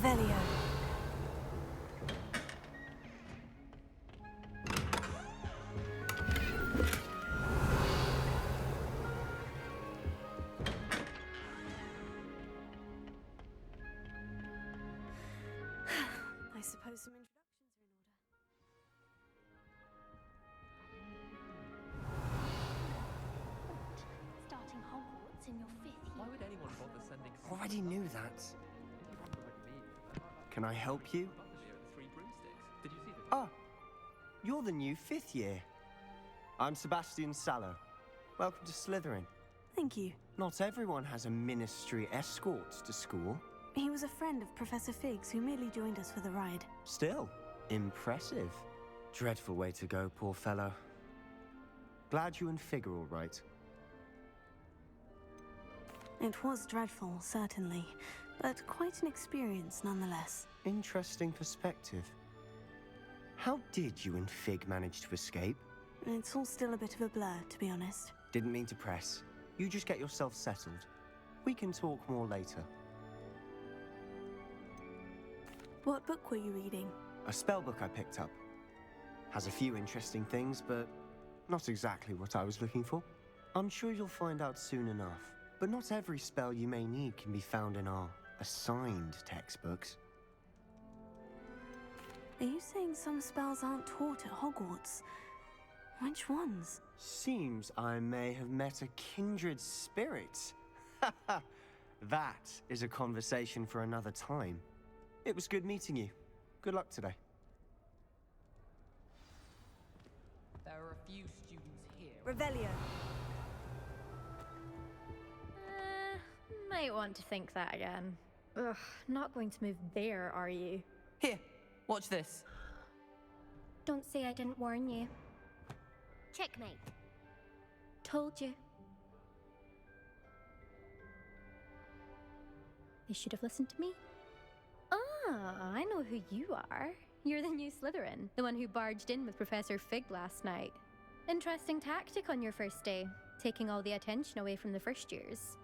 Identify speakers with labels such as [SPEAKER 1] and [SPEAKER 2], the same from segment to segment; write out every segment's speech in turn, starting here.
[SPEAKER 1] Revelio. I suppose some introductions are in order.
[SPEAKER 2] Starting Hogwarts in your 5th year.
[SPEAKER 3] Why would anyone bother sending...
[SPEAKER 4] Already knew that. Can I help you?
[SPEAKER 3] Three broomsticks. Did you see them?
[SPEAKER 4] Ah, you're the new 5th year. I'm Sebastian Sallow. Welcome to Slytherin.
[SPEAKER 1] Thank you.
[SPEAKER 4] Not everyone has a ministry escort to school.
[SPEAKER 1] He was a friend of Professor Fig's who merely joined us for the ride.
[SPEAKER 4] Still, impressive. Dreadful way to go, poor fellow. Glad you and Fig are all right.
[SPEAKER 1] It was dreadful, certainly, but quite an experience nonetheless.
[SPEAKER 4] Interesting perspective. How did you and Fig manage to escape?
[SPEAKER 1] It's all still a bit of a blur, to be honest.
[SPEAKER 4] Didn't mean to press. You just get yourself settled. We can talk more later.
[SPEAKER 1] What book were you reading?
[SPEAKER 4] A spell book I picked up. Has a few interesting things, but not exactly what I was looking for. I'm sure you'll find out soon enough. But not every spell you may need can be found in our assigned textbooks.
[SPEAKER 1] Are you saying some spells aren't taught at Hogwarts? Which ones?
[SPEAKER 4] Seems I may have met a kindred spirit. That is a conversation for another time. It was good meeting you. Good luck today.
[SPEAKER 3] There are a few students here.
[SPEAKER 1] Revelio.
[SPEAKER 2] Might want to think that again. Ugh, not going to move there, are you?
[SPEAKER 5] Here, watch this.
[SPEAKER 2] Don't say I didn't warn you.
[SPEAKER 6] Checkmate.
[SPEAKER 2] Told you. They should have listened to me. Ah, I know who you are. You're the new Slytherin, the one who barged in with Professor Fig last night. Interesting tactic on your first day, taking all the attention away from the first years.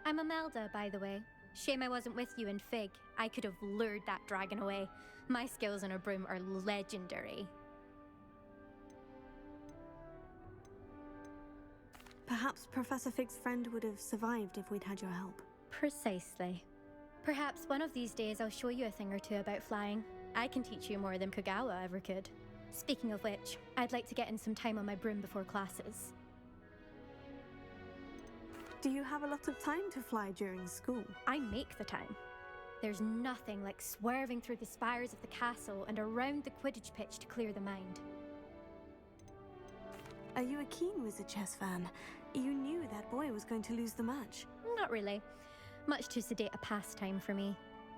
[SPEAKER 2] I'm Imelda, by the way. Shame I wasn't with you in Fig. I could have lured that dragon away. My skills on a broom are legendary.
[SPEAKER 1] Perhaps Professor Fig's friend would have survived if we'd had your help.
[SPEAKER 2] Precisely. Perhaps one of these days I'll show you a thing or two about flying. I can teach you more than Kagawa ever could. Speaking of which, I'd like to get in some time on my broom before classes.
[SPEAKER 1] Do you have a lot of time to fly during school?
[SPEAKER 2] I make the time. There's nothing like swerving through the spires of the castle and around the Quidditch pitch to clear the mind.
[SPEAKER 1] Are you a keen Wizard chess fan? You knew that boy was going to lose the match.
[SPEAKER 2] Not really. Much too sedate a pastime for me.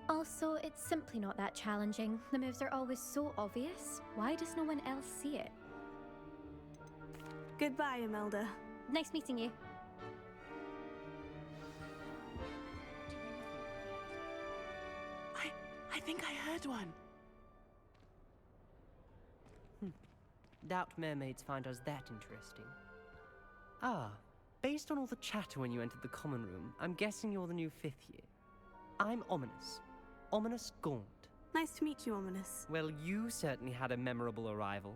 [SPEAKER 2] Also, it's simply not that challenging. The moves are always so obvious. Why does no one else see it?
[SPEAKER 1] Goodbye, Imelda.
[SPEAKER 2] Nice meeting you.
[SPEAKER 5] I think I heard one.
[SPEAKER 7] Doubt mermaids find us that interesting. Ah, based on all the chatter when you entered the common room, I'm guessing you're the new 5th year. I'm Ominous. Ominous Gaunt.
[SPEAKER 1] Nice to meet you, Ominous.
[SPEAKER 7] Well, you certainly had a memorable arrival.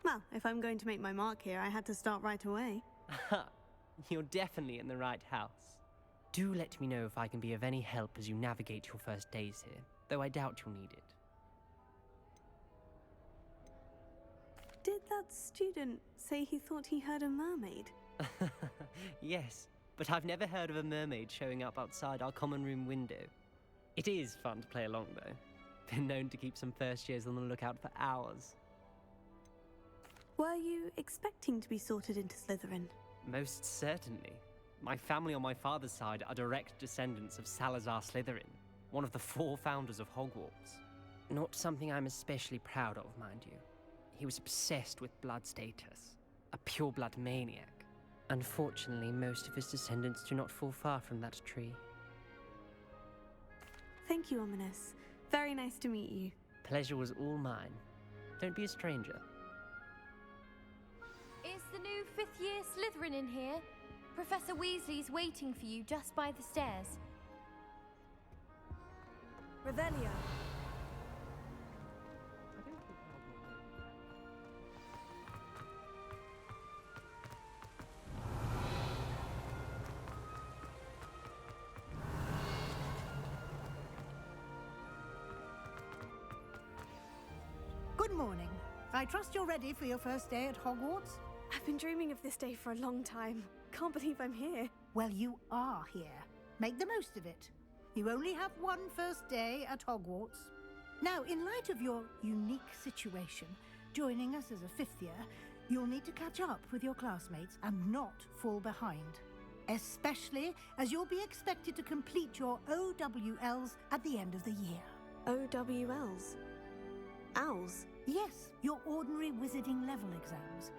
[SPEAKER 1] Well, if I'm going to make my mark here, I had to start right away.
[SPEAKER 7] Ha! You're definitely in the right house. Do let me know if I can be of any help as you navigate your first days here, though I doubt you'll need it.
[SPEAKER 1] Did that student say he thought he heard a mermaid?
[SPEAKER 7] Yes, but I've never heard of a mermaid showing up outside our common room window. It is fun to play along, though. Been known to keep some first years on the lookout for hours.
[SPEAKER 1] Were you expecting to be sorted into Slytherin?
[SPEAKER 7] Most certainly. My family on my father's side are direct descendants of Salazar Slytherin, one of the 4 founders of Hogwarts. Not something I'm especially proud of, mind you. He was obsessed with blood status, a pure-blood maniac. Unfortunately, most of his descendants do not fall far from that tree.
[SPEAKER 1] Thank you, Ominous. Very nice to meet you.
[SPEAKER 7] Pleasure was all mine. Don't be a stranger.
[SPEAKER 6] Is the new 5th year Slytherin in here? Professor Weasley's waiting for you just by the stairs.
[SPEAKER 1] Revelio.
[SPEAKER 8] Good morning. I trust you're ready for your first day at Hogwarts?
[SPEAKER 1] I've been dreaming of this day for a long time. Can't believe I'm here.
[SPEAKER 8] Well, you are here. Make the most of it. You only have one first day at Hogwarts. Now, in light of your unique situation, joining us as a fifth year, you'll need to catch up with your classmates and not fall behind. Especially as you'll be expected to complete your OWLs at the end of the year.
[SPEAKER 1] OWLs? Owls?
[SPEAKER 8] Yes, your ordinary wizarding level exams.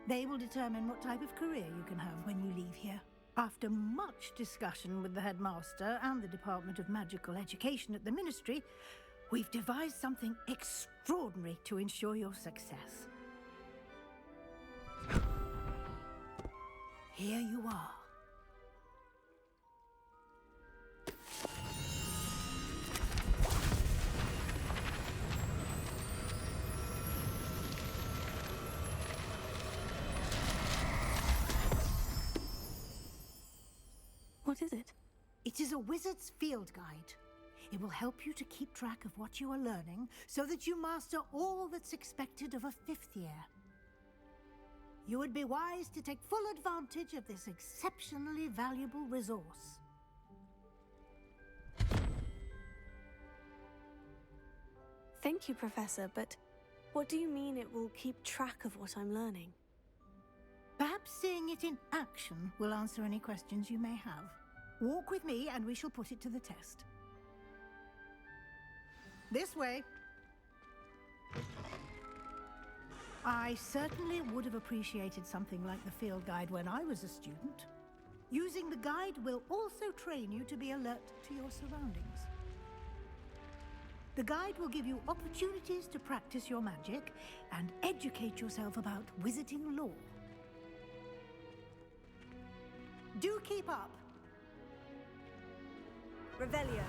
[SPEAKER 8] They will determine what type of career you can have when you leave here. After much discussion with the headmaster and the Department of Magical Education at the Ministry, we've devised something extraordinary to ensure your success. Here you are.
[SPEAKER 1] What is it?
[SPEAKER 8] It is a wizard's field guide. It will help you to keep track of what you are learning so that you master all that's expected of a fifth year. You would be wise to take full advantage of this exceptionally valuable resource.
[SPEAKER 1] Thank you, Professor, but what do you mean it will keep track of what I'm learning?
[SPEAKER 8] Perhaps seeing it in action will answer any questions you may have. Walk with me and we shall put it to the test. This way. I certainly would have appreciated something like the field guide when I was a student. Using the guide will also train you to be alert to your surroundings. The guide will give you opportunities to practice your magic and educate yourself about wizarding lore. Do keep up.
[SPEAKER 1] Revelio.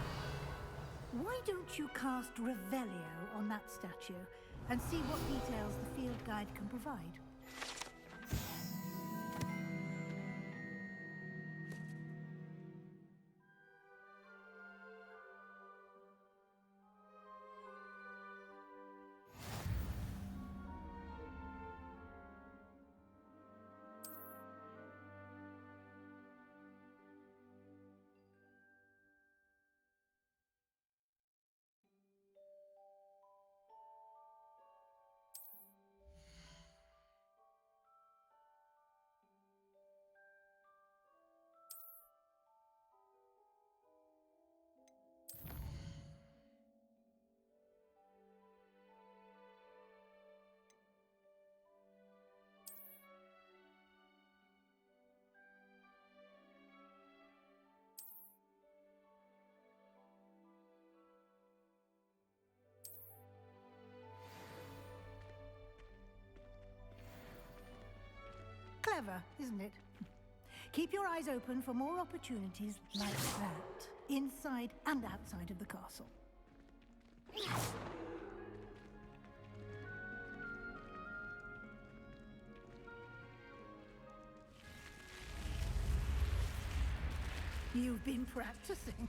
[SPEAKER 8] Why don't you cast Revelio on that statue and see what details the field guide can provide? Clever, isn't it? Keep your eyes open for more opportunities like that, inside and outside of the castle. You've been practicing.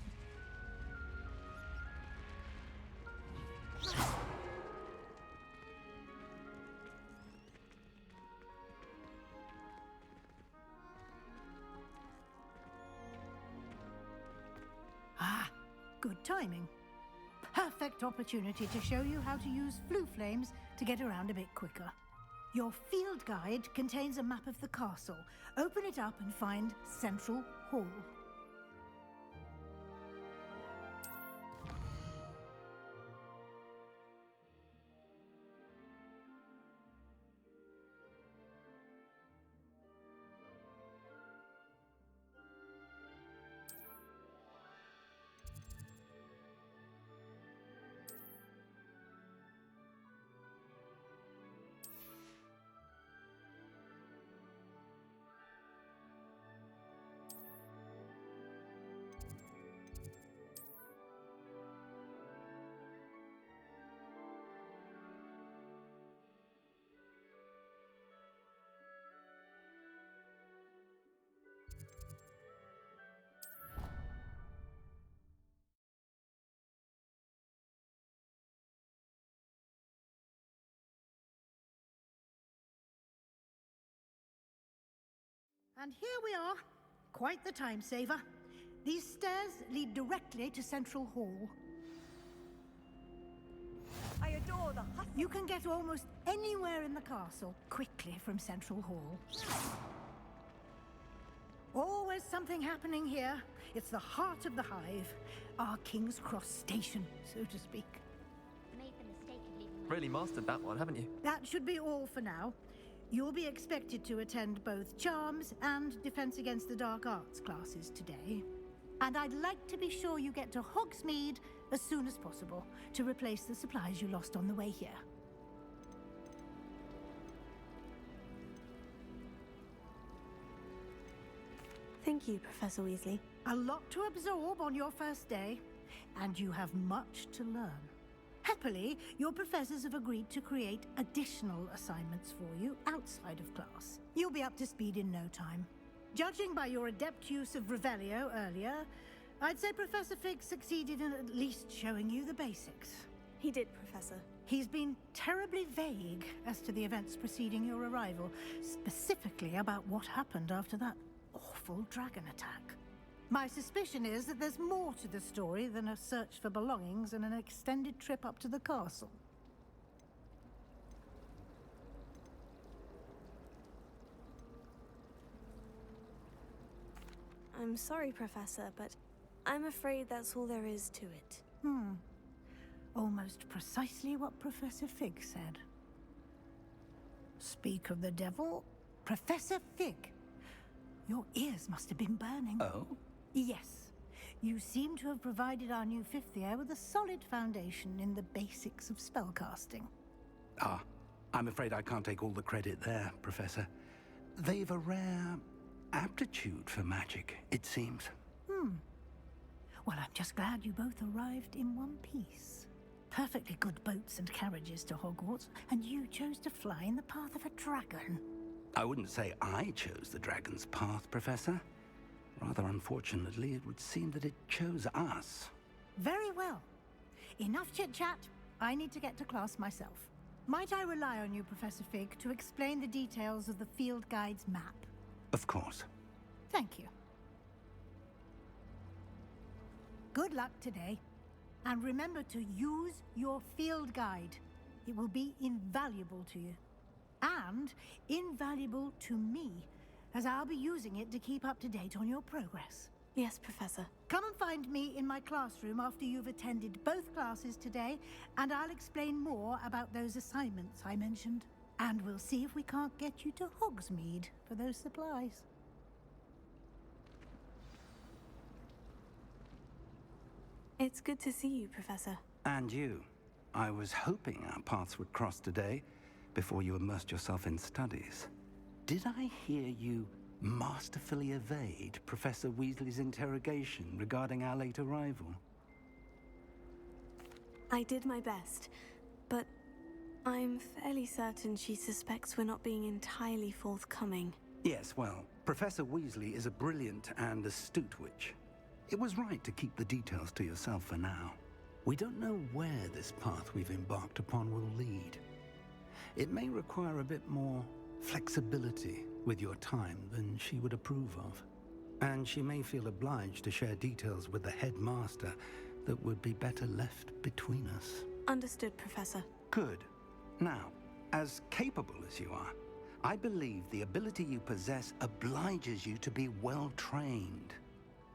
[SPEAKER 8] Good timing. Perfect opportunity to show you how to use flue flames to get around a bit quicker. Your field guide contains a map of the castle. Open it up and find Central Hall. And here we are. Quite the time saver. These stairs lead directly to Central Hall.
[SPEAKER 9] I adore the hustle.
[SPEAKER 8] You can get almost anywhere in the castle quickly from Central Hall. Always something happening here. It's the heart of the Hive. Our King's Cross station, so to speak.
[SPEAKER 6] Made the mistake of leaving.
[SPEAKER 10] Really mastered that one, haven't you?
[SPEAKER 8] That should be all for now. You'll be expected to attend both Charms and Defense Against the Dark Arts classes today. And I'd like to be sure you get to Hogsmeade as soon as possible to replace the supplies you lost on the way here.
[SPEAKER 1] Thank you, Professor Weasley.
[SPEAKER 8] A lot to absorb on your first day, and you have much to learn. Happily, your professors have agreed to create additional assignments for you outside of class. You'll be up to speed in no time. Judging by your adept use of Revelio earlier, I'd say Professor Fig succeeded in at least showing you the basics.
[SPEAKER 1] He did, Professor.
[SPEAKER 8] He's been terribly vague as to the events preceding your arrival, specifically about what happened after that awful dragon attack. My suspicion is that there's more to the story than a search for belongings and an extended trip up to the castle.
[SPEAKER 1] I'm sorry, Professor, but I'm afraid that's all there is to it.
[SPEAKER 8] Almost precisely what Professor Fig said. Speak of the devil, Professor Fig. Your ears must have been burning.
[SPEAKER 10] Oh?
[SPEAKER 8] Yes. You seem to have provided our new fifth year with a solid foundation in the basics of spellcasting.
[SPEAKER 11] Ah, I'm afraid I can't take all the credit there, Professor. They've a rare aptitude for magic, it seems.
[SPEAKER 8] Well, I'm just glad you both arrived in one piece. Perfectly good boats and carriages to Hogwarts, and you chose to fly in the path of a dragon.
[SPEAKER 11] I wouldn't say I chose the dragon's path, Professor. Rather unfortunately, it would seem that it chose us.
[SPEAKER 8] Very well. Enough chit-chat. I need to get to class myself. Might I rely on you, Professor Fig, to explain the details of the field guide's map?
[SPEAKER 11] Of course.
[SPEAKER 8] Thank you. Good luck today. And remember to use your field guide. It will be invaluable to you. And invaluable to me, as I'll be using it to keep up to date on your progress.
[SPEAKER 1] Yes, Professor.
[SPEAKER 8] Come and find me in my classroom after you've attended both classes today, and I'll explain more about those assignments I mentioned. And we'll see if we can't get you to Hogsmeade for those supplies.
[SPEAKER 1] It's good to see you, Professor.
[SPEAKER 11] And you. I was hoping our paths would cross today, before you immersed yourself in studies. Did I hear you masterfully evade Professor Weasley's interrogation regarding our late arrival?
[SPEAKER 1] I did my best, but I'm fairly certain she suspects we're not being entirely forthcoming.
[SPEAKER 11] Yes, well, Professor Weasley is a brilliant and astute witch. It was right to keep the details to yourself for now. We don't know where this path we've embarked upon will lead. It may require a bit more flexibility with your time than she would approve of. And she may feel obliged to share details with the headmaster that would be better left between us.
[SPEAKER 1] Understood, Professor.
[SPEAKER 11] Good. Now, as capable as you are, I believe the ability you possess obliges you to be well trained.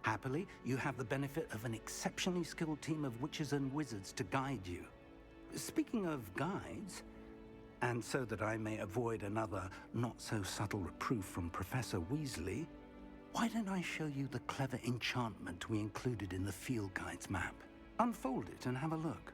[SPEAKER 11] Happily, you have the benefit of an exceptionally skilled team of witches and wizards to guide you. Speaking of guides, and so that I may avoid another not-so-subtle reproof from Professor Weasley, why don't I show you the clever enchantment we included in the field guide's map? Unfold it and have a look.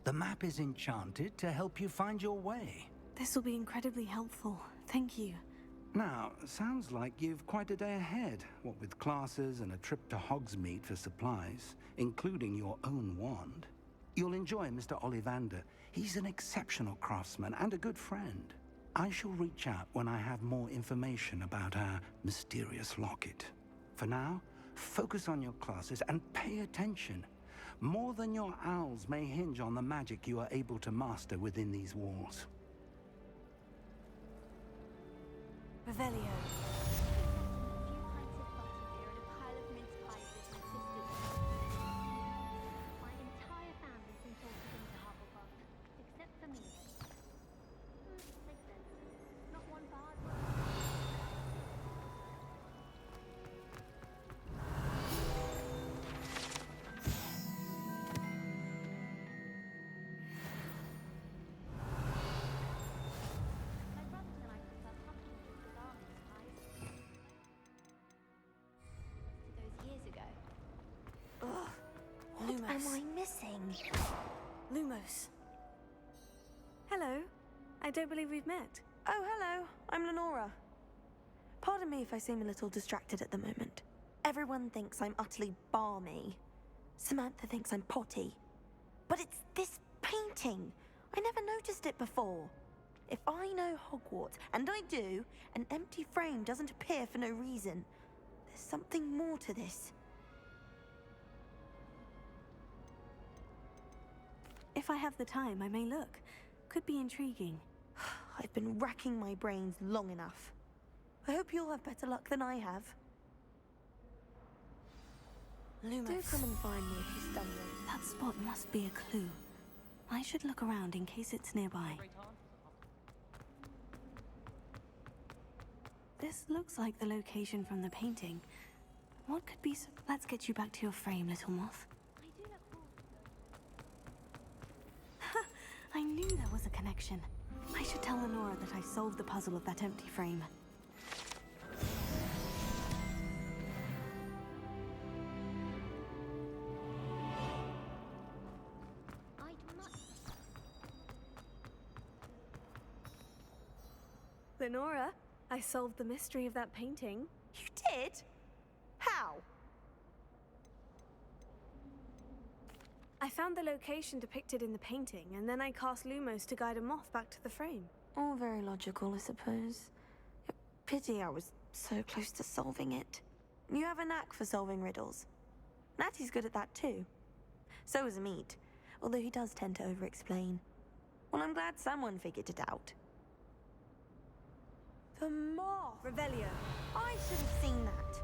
[SPEAKER 11] The map is enchanted to help you find your way.
[SPEAKER 1] This will be incredibly helpful. Thank you.
[SPEAKER 11] Now, sounds like you've quite a day ahead, what with classes and a trip to Hogsmeade for supplies, including your own wand. You'll enjoy Mr. Ollivander. He's an exceptional craftsman and a good friend. I shall reach out when I have more information about our mysterious locket. For now, focus on your classes and pay attention. More than your owls may hinge on the magic you are able to master within these walls.
[SPEAKER 1] Revelio.
[SPEAKER 6] My entire family's been forced into Hufflepuff, except for me. Makes sense. Not one for hard work. My brothers and I prefer pumpkin with army spice. To those years ago.
[SPEAKER 1] Ugh.
[SPEAKER 2] What
[SPEAKER 1] Lumos.
[SPEAKER 2] am I missing?
[SPEAKER 1] Lumos. Hello. I don't believe we've met.
[SPEAKER 10] Oh, hello. I'm Lenora. Pardon me if I seem a little distracted at the moment. Everyone thinks I'm utterly balmy. Samantha thinks I'm potty. But it's this painting. I never noticed it before. If I know Hogwarts, and I do, an empty frame doesn't appear for no reason. There's something more to this.
[SPEAKER 1] If I have the time, I may look. Could be intriguing.
[SPEAKER 10] I've been racking my brains long enough. I hope you'll have better luck than I have.
[SPEAKER 1] Lumos.
[SPEAKER 10] Do come and find me if you stumble.
[SPEAKER 1] That spot must be a clue. I should look around in case it's nearby. This looks like the location from the painting. What could be so... Let's get you back to your frame, little moth.
[SPEAKER 6] I do look forward to
[SPEAKER 1] Ha! I knew there was a connection. I should tell Lenora that I solved the puzzle of that empty frame.
[SPEAKER 6] I'd much.
[SPEAKER 1] Lenora, I solved the mystery of that painting.
[SPEAKER 10] You did? How?
[SPEAKER 1] I found the location depicted in the painting, and then I cast Lumos to guide a moth back to the frame.
[SPEAKER 10] All very logical, I suppose. Pity I was so close to solving it. You have a knack for solving riddles. Natty's good at that too. So is Amit, although he does tend to over-explain. Well, I'm glad someone figured it out. The moth!
[SPEAKER 1] Revelio.
[SPEAKER 10] I should have seen that.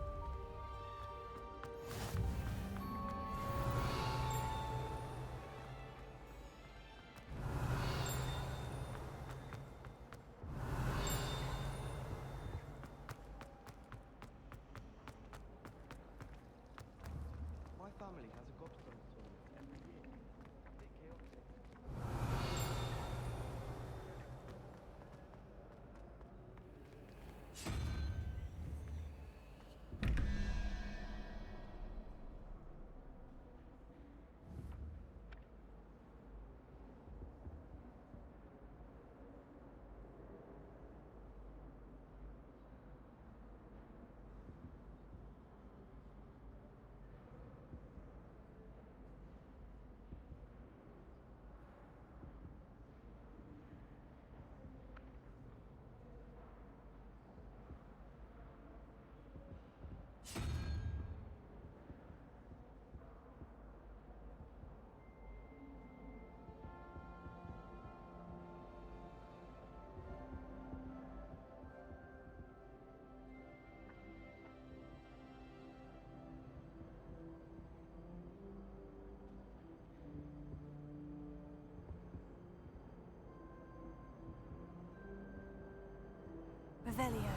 [SPEAKER 4] My family has a gobstone tournament every year. A bit chaotic.
[SPEAKER 1] Revelio.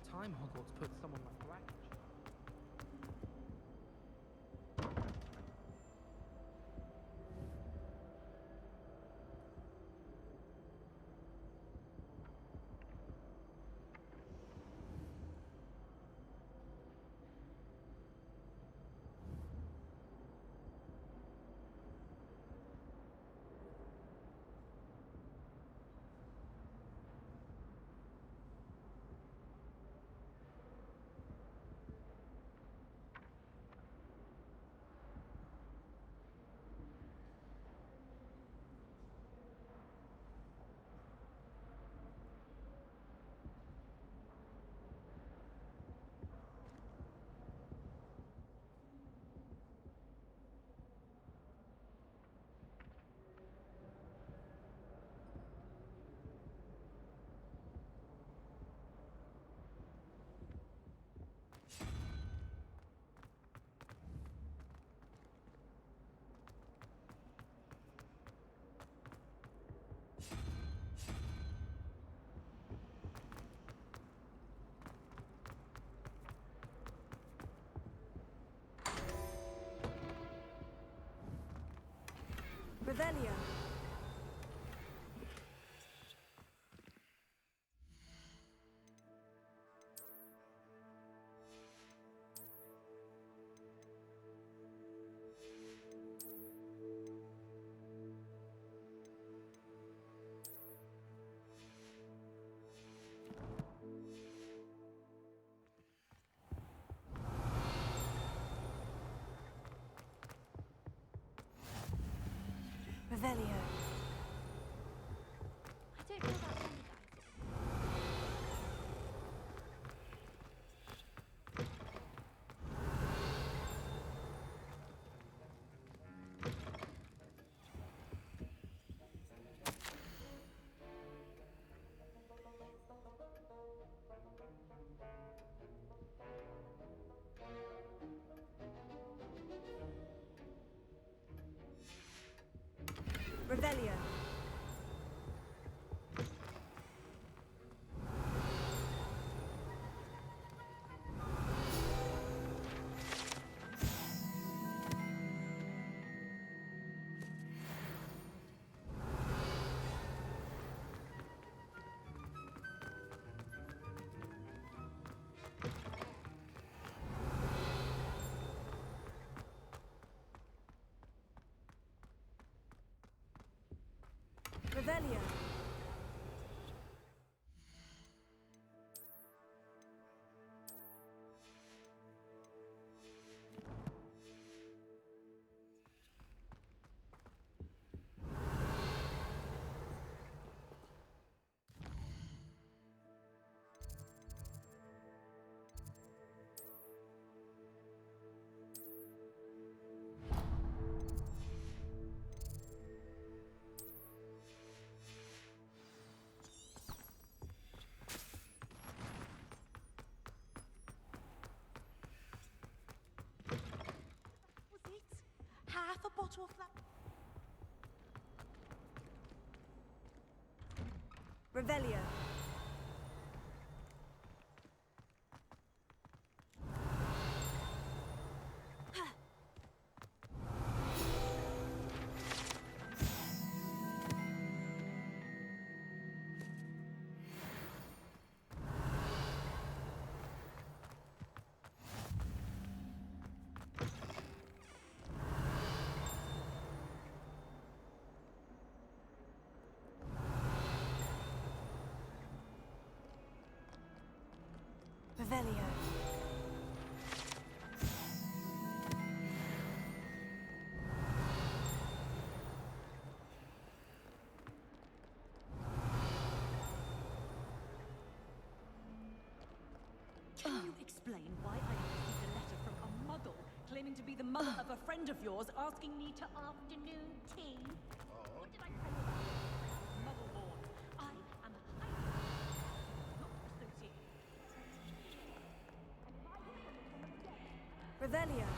[SPEAKER 12] about time Hogwarts put someone like Brack in charge.
[SPEAKER 1] Revelio. Revelio.
[SPEAKER 2] I don't know about you guys.
[SPEAKER 1] Revelio. Revelio.
[SPEAKER 9] Was it? Half a bottle of that.
[SPEAKER 1] Revelio. Revelio.
[SPEAKER 9] Can you explain why I received a letter from a muggle claiming to be the mother of a friend of yours asking me to afternoon tea? What did I tell you about it? Muggle-born. I am highly not associated.
[SPEAKER 1] Revelio.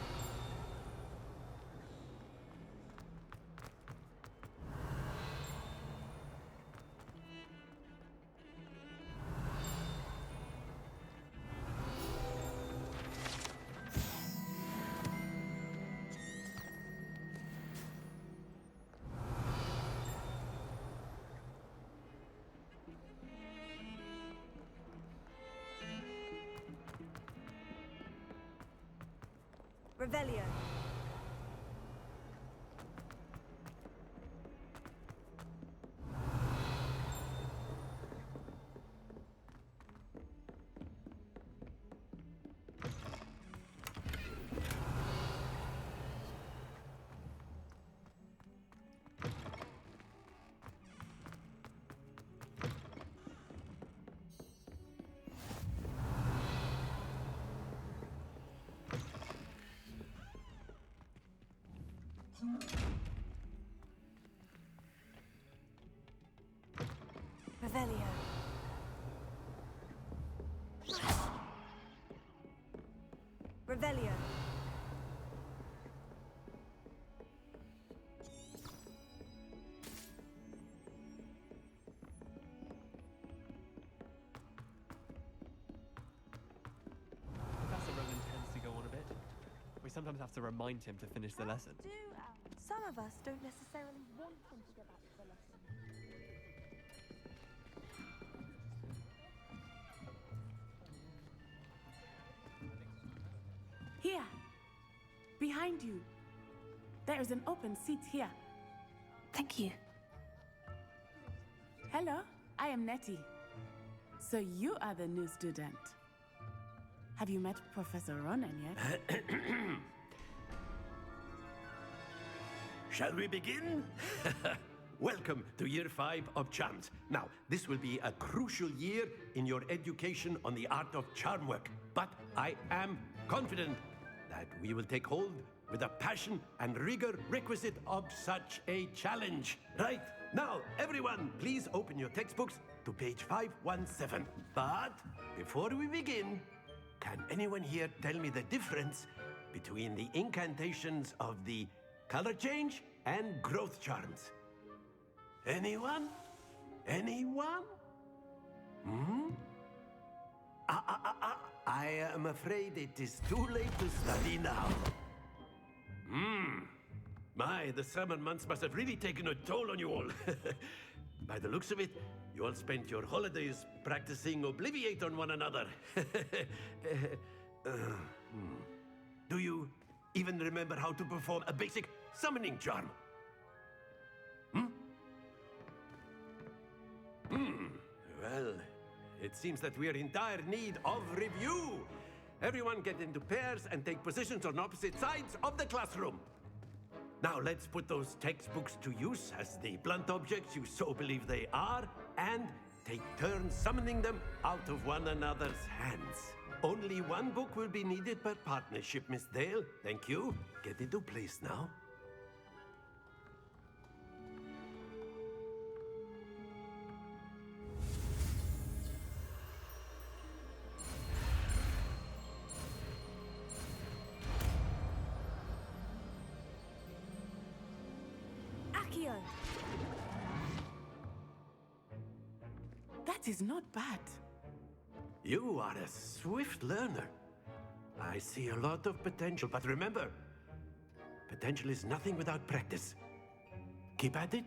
[SPEAKER 1] Revelio. Revelio. Revelio.
[SPEAKER 12] Professor Ronan tends to go on a bit. We sometimes have to remind him to finish the lesson.
[SPEAKER 10] Some of us don't necessarily want him to go back to the lesson.
[SPEAKER 5] Here. Behind you. There is an open seat here.
[SPEAKER 1] Thank you.
[SPEAKER 5] Hello, I am Nettie. So you are the new student. Have you met Professor Ronan yet?
[SPEAKER 13] Shall we begin? Welcome to Year 5 of Charms. Now, this will be a crucial year in your education on the art of charm work. But I am confident that we will take hold with the passion and rigor requisite of such a challenge. Right, now, everyone, please open your textbooks to page 517. But before we begin, can anyone here tell me the difference between the incantations of the color change and growth charms? Anyone? Anyone? I am afraid it is too late to study now. My, the summer months must have really taken a toll on you all. By the looks of it, you all spent your holidays practicing Obliviate on one another. Do you even remember how to perform a basic summoning charm? Well, it seems that we are in dire need of review. Everyone get into pairs and take positions on opposite sides of the classroom. Now let's put those textbooks to use as the blunt objects you so believe they are, and take turns summoning them out of one another's hands. Only one book will be needed per partnership, Miss Dale. Thank you. Get into place now.
[SPEAKER 1] Accio.
[SPEAKER 5] That is not bad.
[SPEAKER 13] You are a swift learner. I see a lot of potential, but remember, potential is nothing without practice. Keep at it.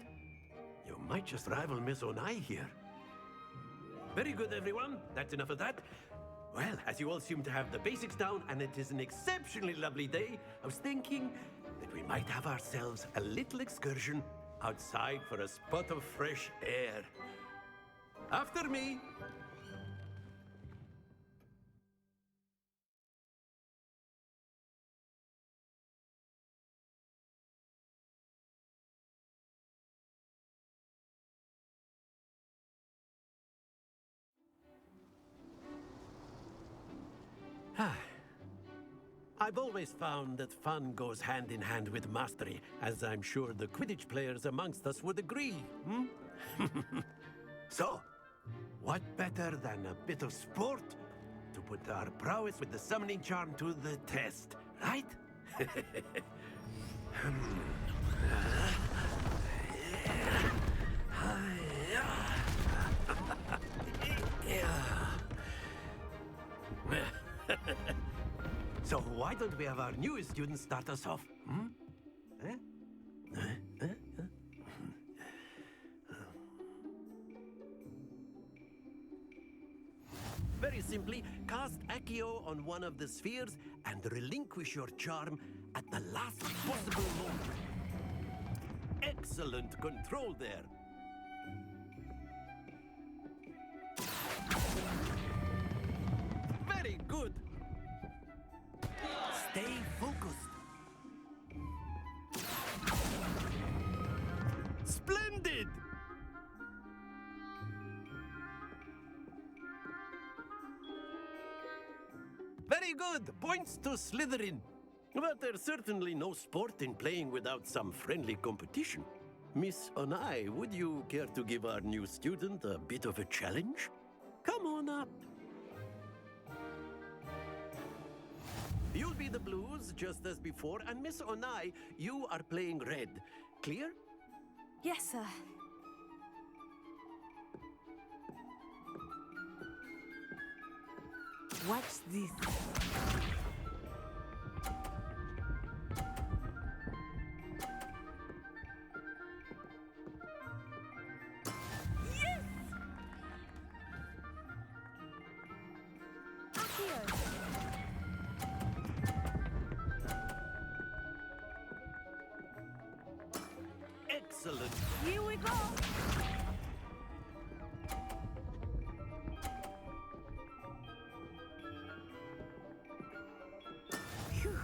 [SPEAKER 13] You might just rival Miss Onai here. Very good, everyone. That's enough of that. Well, as you all seem to have the basics down, and it is an exceptionally lovely day, I was thinking that we might have ourselves a little excursion outside for a spot of fresh air. After me. I've always found that fun goes hand in hand with mastery, as I'm sure the Quidditch players amongst us would agree, So, what better than a bit of sport to put our prowess with the summoning charm to the test, right? So why don't we have our newest student start us off? Very simply, cast Accio on one of the spheres and relinquish your charm at the last possible moment. Excellent control there. Very good. Stay focused. Splendid! Very good. Points to Slytherin. But there's certainly no sport in playing without some friendly competition. Miss Onai, would you care to give our new student a bit of a challenge? Come on up. You'll be the blues, just as before, and Miss Onai, you are playing red. Clear?
[SPEAKER 1] Yes, sir.
[SPEAKER 5] Watch this.
[SPEAKER 10] Yes! Accio!
[SPEAKER 13] Excellent.
[SPEAKER 10] Here we go! Phew.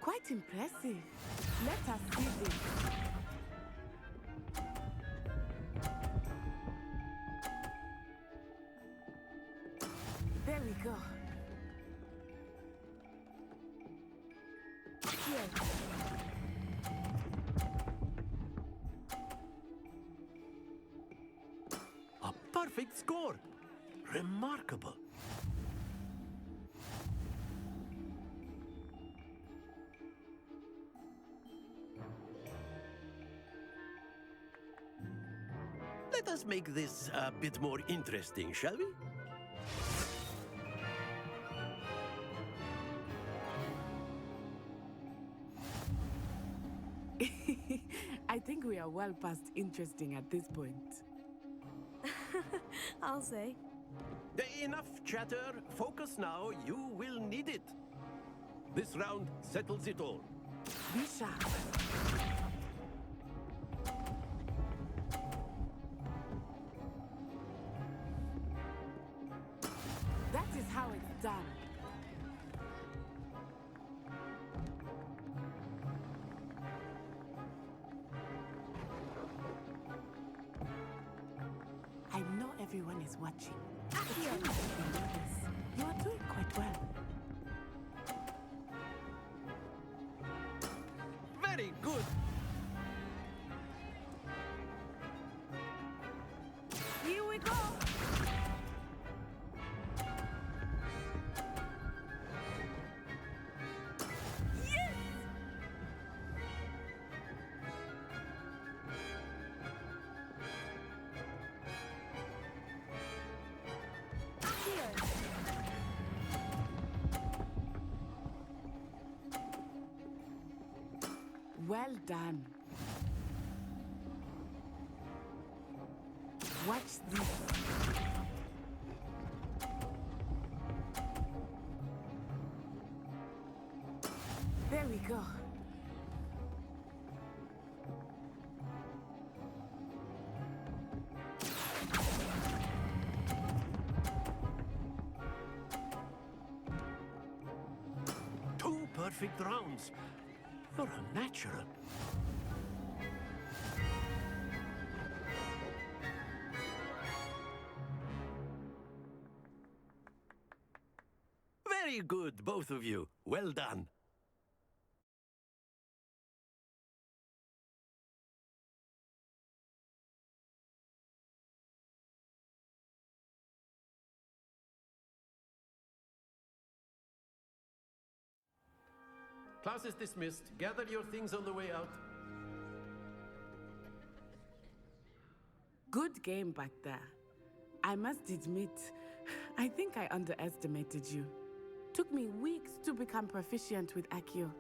[SPEAKER 5] Quite impressive. Let us see this. There we go. Here.
[SPEAKER 13] A perfect score. Remarkable. Let us make this a bit more interesting, shall we?
[SPEAKER 5] I think we are well past interesting at this point.
[SPEAKER 1] I'll say.
[SPEAKER 13] Enough chatter. Focus now. You will need it. This round settles it all.
[SPEAKER 5] Be sharp. That is how it's done. I know everyone is watching. Accio! You are doing quite well.
[SPEAKER 13] Very good.
[SPEAKER 10] Here we go! Yes! Accio!
[SPEAKER 5] Well done. Watch this. There we go.
[SPEAKER 13] Two perfect rounds. You're a natural. Very good, both of you. Well done. Class is dismissed. Gather your things on the way out.
[SPEAKER 5] Good game back there. I must admit, I think I underestimated you. Took me weeks to become proficient with Accio.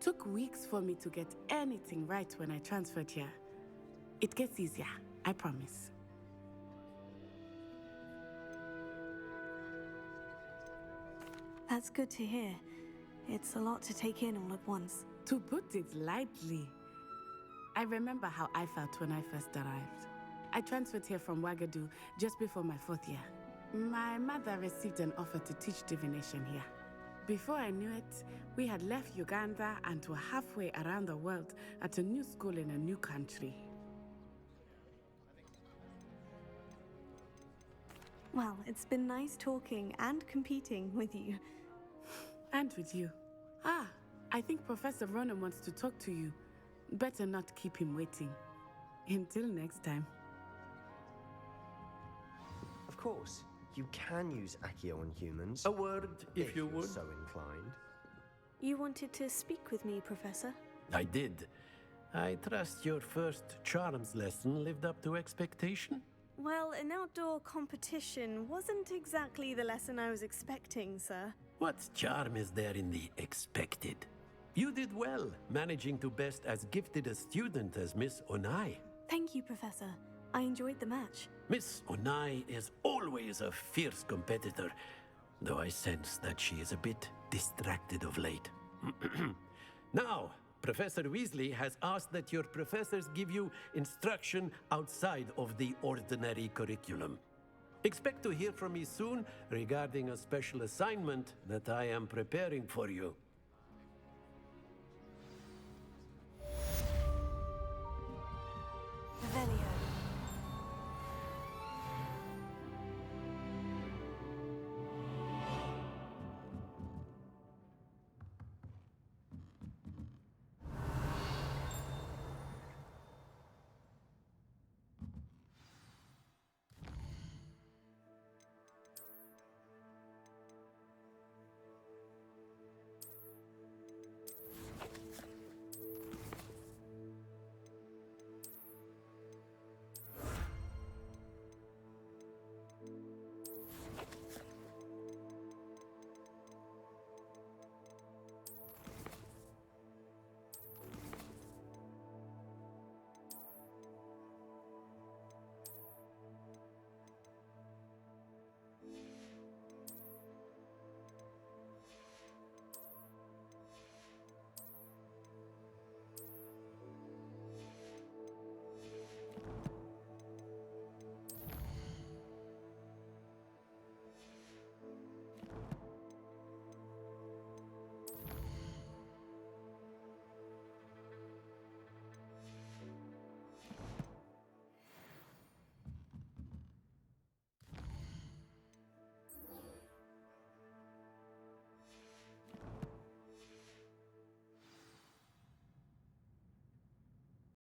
[SPEAKER 5] Took weeks for me to get anything right when I transferred here. It gets easier, I promise.
[SPEAKER 1] That's good to hear. It's a lot to take in all at once.
[SPEAKER 5] To put it lightly, I remember how I felt when I first arrived. I transferred here from Wagadu just before my 4th year. My mother received an offer to teach divination here. Before I knew it, we had left Uganda and were halfway around the world at a new school in a new country.
[SPEAKER 1] Well, it's been nice talking and competing with you.
[SPEAKER 5] And with you. Ah, I think Professor Ronan wants to talk to you. Better not keep him waiting. Until next time.
[SPEAKER 4] Of course, you can use Accio on humans.
[SPEAKER 13] A word, if you
[SPEAKER 4] you're
[SPEAKER 13] would.
[SPEAKER 4] so inclined.
[SPEAKER 1] You wanted to speak with me, Professor?
[SPEAKER 13] I did. I trust your first charms lesson lived up to expectation?
[SPEAKER 1] Well, an outdoor competition wasn't exactly the lesson I was expecting, sir.
[SPEAKER 13] What charm is there in the expected? You did well, managing to best as gifted a student as Miss Onai.
[SPEAKER 1] Thank you, Professor. I enjoyed the match.
[SPEAKER 13] Miss Onai is always a fierce competitor, though I sense that she is a bit distracted of late. Now, Professor Weasley has asked that your professors give you instruction outside of the ordinary curriculum. Expect to hear from me soon regarding a special assignment that I am preparing for you.
[SPEAKER 1] Revelio.